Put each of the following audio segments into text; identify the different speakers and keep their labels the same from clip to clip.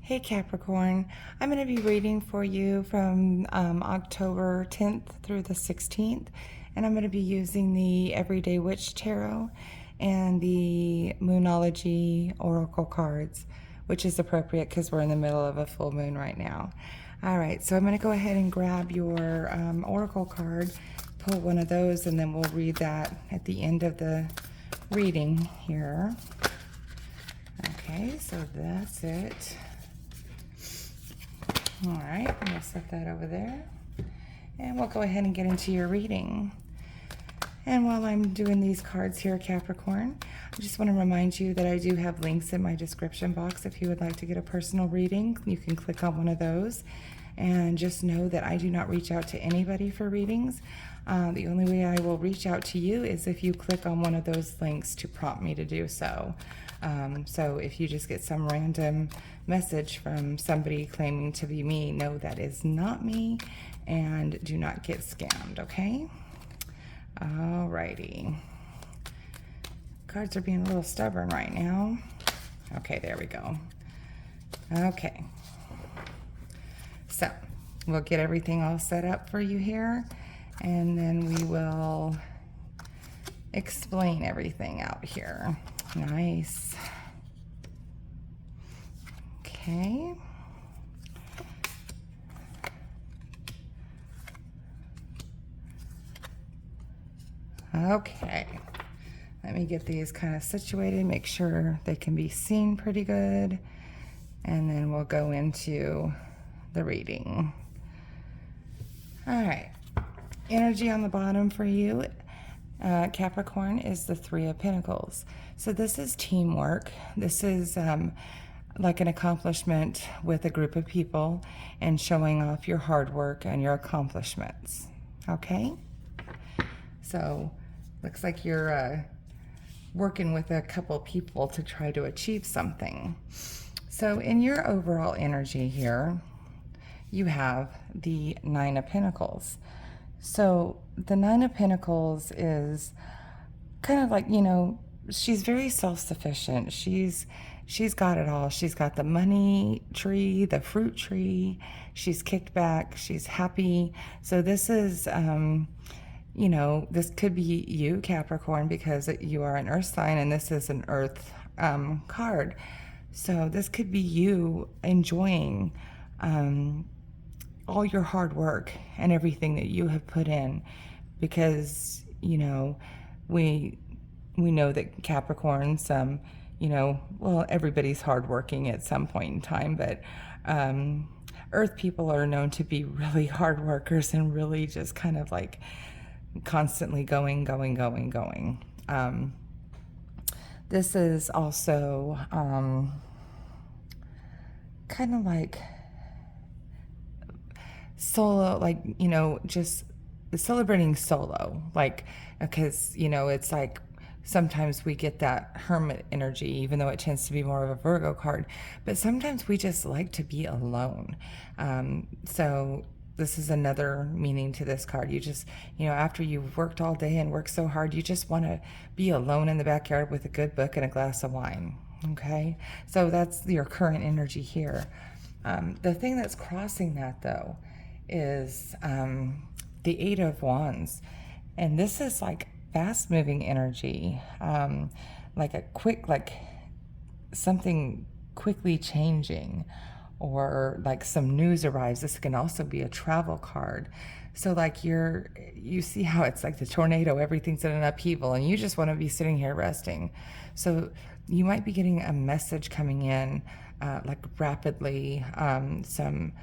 Speaker 1: Hey Capricorn, I'm going to be reading for you from October 10th through the 16th, and I'm going to be using the Everyday Witch Tarot and the Moonology Oracle cards, which is appropriate because we're in the middle of a full moon right now. All right, so I'm going to go ahead and grab your Oracle card, pull one of those, and then we'll read that at the end of the reading here. Okay, so that's it. All right, I'm going to set that over there, and we'll go ahead and get into your reading. And while I'm doing these cards here, Capricorn, I just want to remind you that I do have links in my description box. If you would like to get a personal reading, you can click on one of those. And just know that I do not reach out to anybody for readings. The only way I will reach out to you is if you click on one of those links to prompt me to do so. So if you just get some random message from somebody claiming to be me, know that is not me, and do not get scammed, okay? Alrighty. Cards are being a little stubborn right now. Okay, there we go. Okay. So we'll get everything all set up for you here, and then we will explain everything out here. Nice. Okay. Okay. Let me get these kind of situated, make sure they can be seen pretty good, and then we'll go into the reading. All right. Energy on the bottom for you, Capricorn, is the Three of Pentacles. So this is teamwork. This is like an accomplishment with a group of people and showing off your hard work and your accomplishments. Okay? So looks like you're working with a couple people to try to achieve something. So in your overall energy here, you have the Nine of Pentacles. So the Nine of Pentacles is kind of like, you know, she's very self-sufficient. She's got it all. She's got the money tree, the fruit tree. She's kicked back. She's happy. So this is, you know, this could be you, Capricorn, because you are an earth sign, and this is an earth card. So this could be you enjoying all your hard work and everything that you have put in, because, you know, we know that Capricorns, you know, well, everybody's hardworking at some point in time, but earth people are known to be really hard workers and really just kind of like constantly going. This is also kind of like solo, like, you know, just celebrating solo, like, because, you know, it's like sometimes we get that hermit energy, even though it tends to be more of a Virgo card, but sometimes we just like to be alone. So this is another meaning to this card. You just, you know, after you've worked all day and worked so hard, you just want to be alone in the backyard with a good book and a glass of wine. Okay, so that's your current energy here. The thing that's crossing that, though, is the Eight of Wands. And this is like fast moving energy, like a quick, like something quickly changing, or like some news arrives. This can also be a travel card. So like you see how it's like the tornado, everything's in an upheaval, and you just want to be sitting here resting. So you might be getting a message coming in like rapidly, some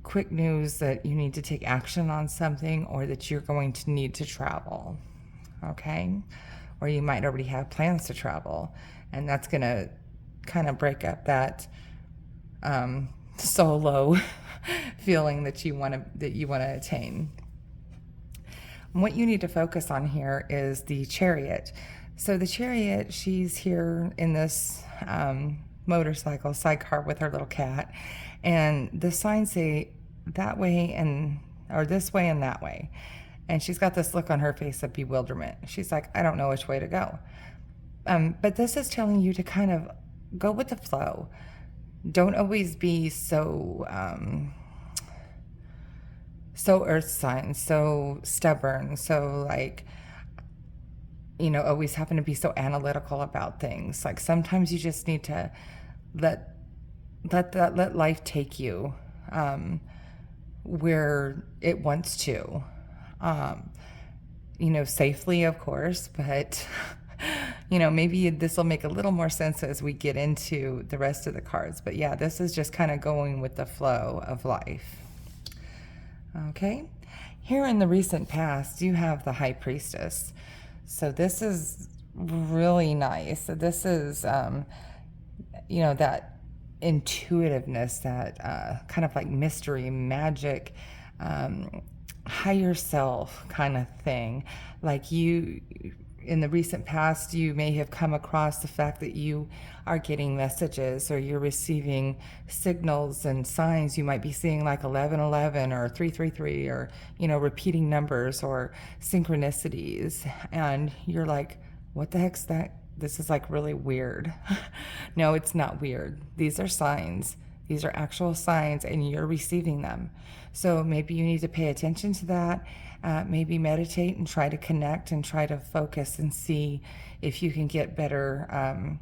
Speaker 1: quick news that you need to take action on something, or that you're going to need to travel, okay? Or you might already have plans to travel, and that's going to kind of break up that solo feeling that you want to attain. And what you need to focus on here is the Chariot. So the Chariot, she's here in this motorcycle sidecar with her little cat, and the signs say that way and, or this way and that way, and she's got this look on her face of bewilderment. She's like, I don't know which way to go. But this is telling you to kind of go with the flow. don't always be so earth sign, so stubborn, so like, always having to be so analytical about things. Like sometimes you just need to let let life take you where it wants to. Um, safely, of course, but maybe this will make a little more sense as we get into the rest of the cards. But yeah, this is just kind of going with the flow of life. Okay, here in the recent past, you have the High Priestess. So this is really nice. So this is, that intuitiveness, that kind of like mystery, magic, higher self kind of thing. Like you, in the recent past, you may have come across the fact that you are getting messages or you're receiving signals and signs. You might be seeing like 1111 or 333 or, repeating numbers or synchronicities. And you're like, what the heck's that? This is like really weird. No, it's not weird. These are signs. These are actual signs and you're receiving them. So maybe you need to pay attention to that. Maybe meditate and try to connect and try to focus and see if you can get better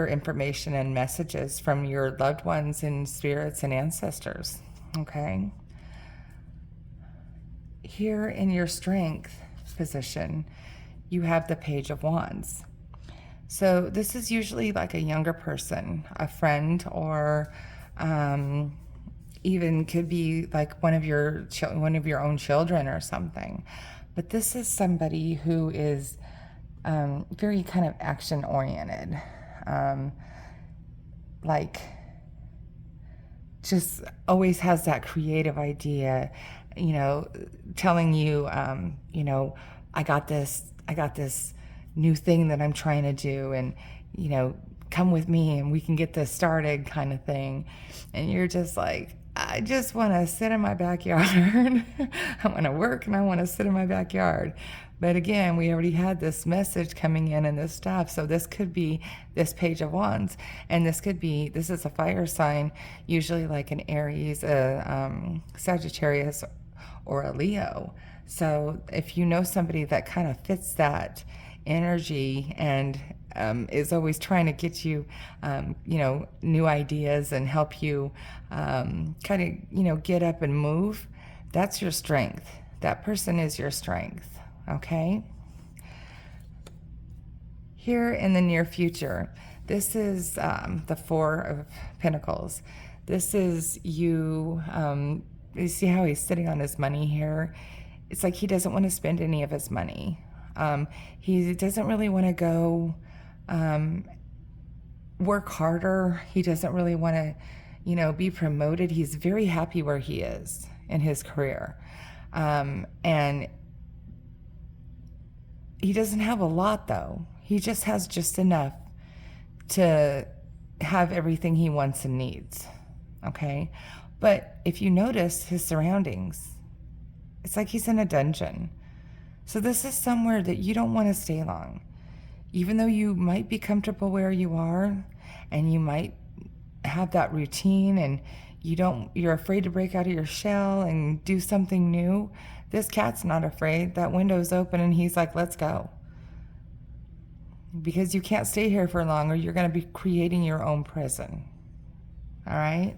Speaker 1: information and messages from your loved ones and spirits and ancestors. Okay. Here in your strength position, you have the Page of Wands. So this is usually like a younger person, a friend, or even could be like one of your own children or something. But this is somebody who is very kind of action oriented, like just always has that creative idea, telling you, I got this new thing that I'm trying to do, and come with me and we can get this started kind of thing. And you're just like, I just want to sit in my backyard. I want to work and I want to sit in my backyard. But again, we already had this message coming in and this stuff. So this could be this Page of Wands. And this is a fire sign, usually like an Aries, a Sagittarius, or a Leo. So if you know somebody that kind of fits that energy and is always trying to get you, new ideas and help you kind of, get up and move, that's your strength. That person is your strength, okay? Here in the near future, this is the Four of Pentacles. This is you. You see how he's sitting on his money here? It's like he doesn't want to spend any of his money. He doesn't really want to go work harder. He doesn't really want to, be promoted. He's very happy where he is in his career. And he doesn't have a lot, though. He just has just enough to have everything he wants and needs, okay? But if you notice his surroundings, it's like he's in a dungeon. So this is somewhere that you don't want to stay long. Even though you might be comfortable where you are and you might have that routine and you're afraid to break out of your shell and do something new, this cat's not afraid. That window's open and he's like, let's go. Because you can't stay here for long or you're going to be creating your own prison. All right?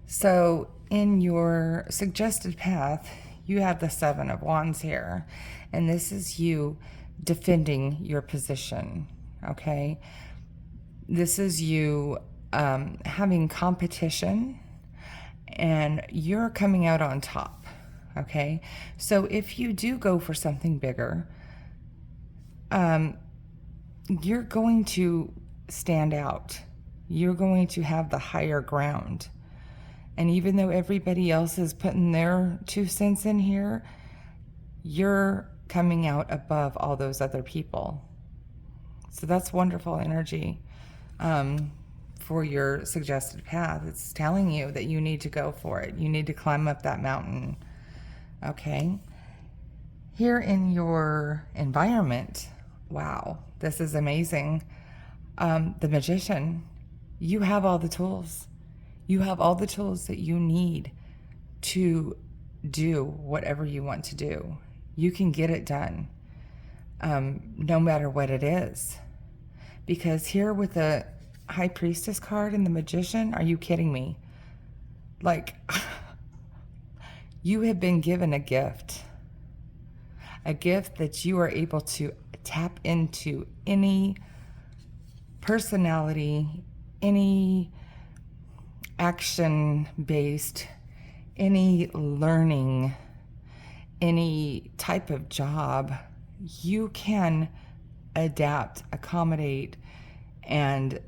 Speaker 1: So in your suggested path, you have the Seven of Wands here. And this is you defending your position, okay? This is you having competition and you're coming out on top, okay? So if you do go for something bigger, you're going to stand out. You're going to have the higher ground. And even though everybody else is putting their 2 cents in here, you're coming out above all those other people. So that's wonderful energy for your suggested path. It's telling you that you need to go for it. You need to climb up that mountain. Okay. Here in your environment, wow, this is amazing. The Magician, you have all the tools. You have all the tools that you need to do whatever you want to do. You can get it done, no matter what it is. Because here with the High Priestess card and the Magician, are you kidding me? Like, you have been given a gift that you are able to tap into any personality, any action-based, any learning, any type of job. You can adapt, accommodate, and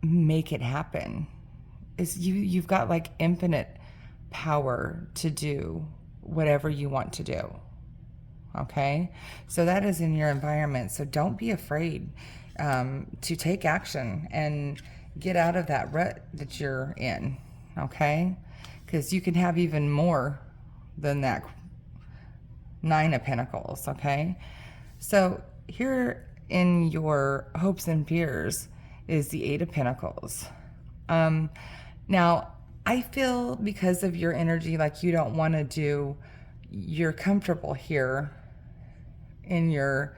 Speaker 1: make it happen. You've got like infinite power to do whatever you want to do. Okay, so that is in your environment. So don't be afraid to take action and get out of that rut that you're in. Okay, because you can have even more than that 9 of Pentacles. Okay, so here in your hopes and fears is the 8 of Pentacles. Now, I feel because of your energy, like you don't want to do, you're comfortable here in your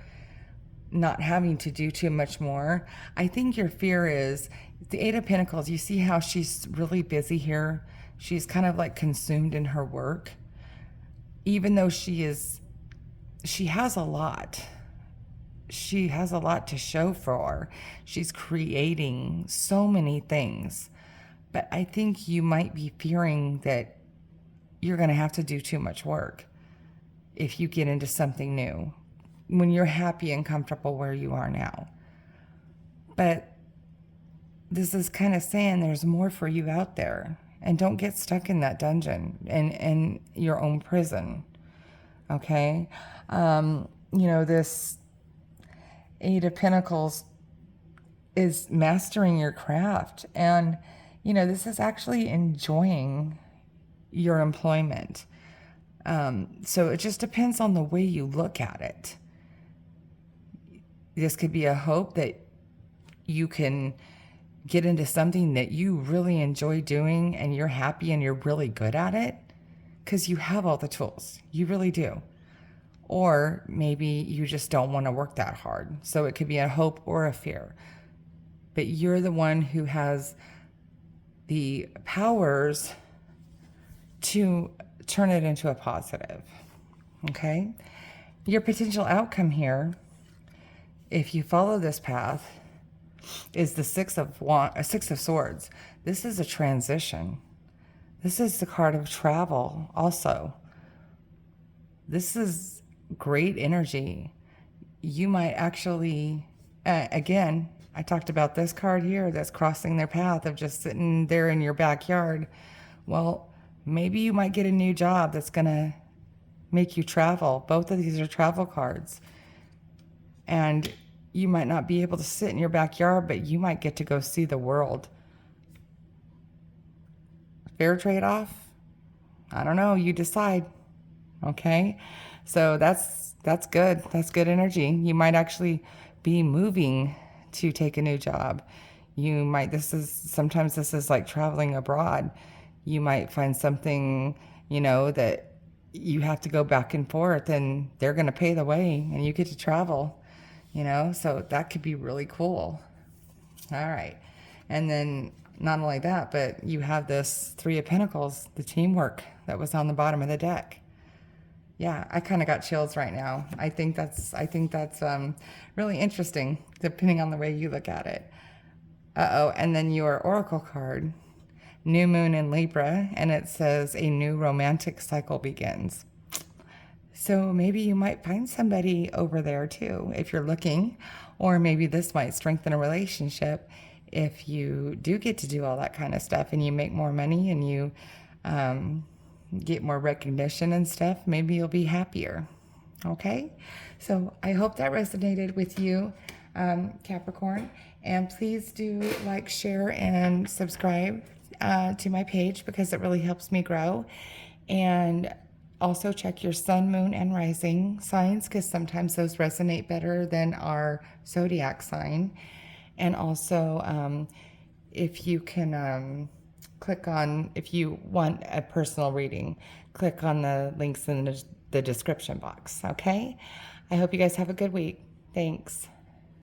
Speaker 1: not having to do too much more. I think your fear is the 8 of Pentacles. You see how she's really busy here? She's kind of like consumed in her work. Even though she has a lot. She has a lot to show for. She's creating so many things. But I think you might be fearing that you're going to have to do too much work if you get into something new when you're happy and comfortable where you are now. But this is kind of saying there's more for you out there. And don't get stuck in that dungeon and your own prison. Okay? This 8 of Pentacles is mastering your craft. And, this is actually enjoying your employment. So it just depends on the way you look at it. This could be a hope that you can get into something that you really enjoy doing and you're happy and you're really good at it because you have all the tools. You really do. Or maybe you just don't want to work that hard. So it could be a hope or a fear. But you're the one who has the powers to turn it into a positive. Okay? Your potential outcome here, if you follow this path, is the Six of Swords. This is a transition. This is the card of travel also. This is great energy. You might actually, again, I talked about this card here that's crossing their path of just sitting there in your backyard. Well, maybe you might get a new job that's going to make you travel. Both of these are travel cards. And you might not be able to sit in your backyard, but you might get to go see the world. Fair trade-off? I don't know. You decide. Okay? So that's good. That's good energy. You might actually be moving to take a new job. Sometimes this is like traveling abroad. You might find something, that you have to go back and forth and they're going to pay the way and you get to travel, so that could be really cool. All right. And then not only that, but you have this 3 of Pentacles, the teamwork that was on the bottom of the deck. Yeah, I kind of got chills right now. I think that's really interesting, depending on the way you look at it. And then your oracle card, New Moon in Libra, and it says a new romantic cycle begins. So maybe you might find somebody over there too, if you're looking, or maybe this might strengthen a relationship if you do get to do all that kind of stuff and you make more money and you get more recognition and stuff. Maybe you'll be happier. Okay? So I hope that resonated with you, Capricorn. And please do like, share, and subscribe to my page because it really helps me grow. And also check your sun, moon, and rising signs because sometimes those resonate better than our zodiac sign. And also, if you can click on, if you want a personal reading, click on the links in the description box, okay? I hope you guys have a good week. Thanks.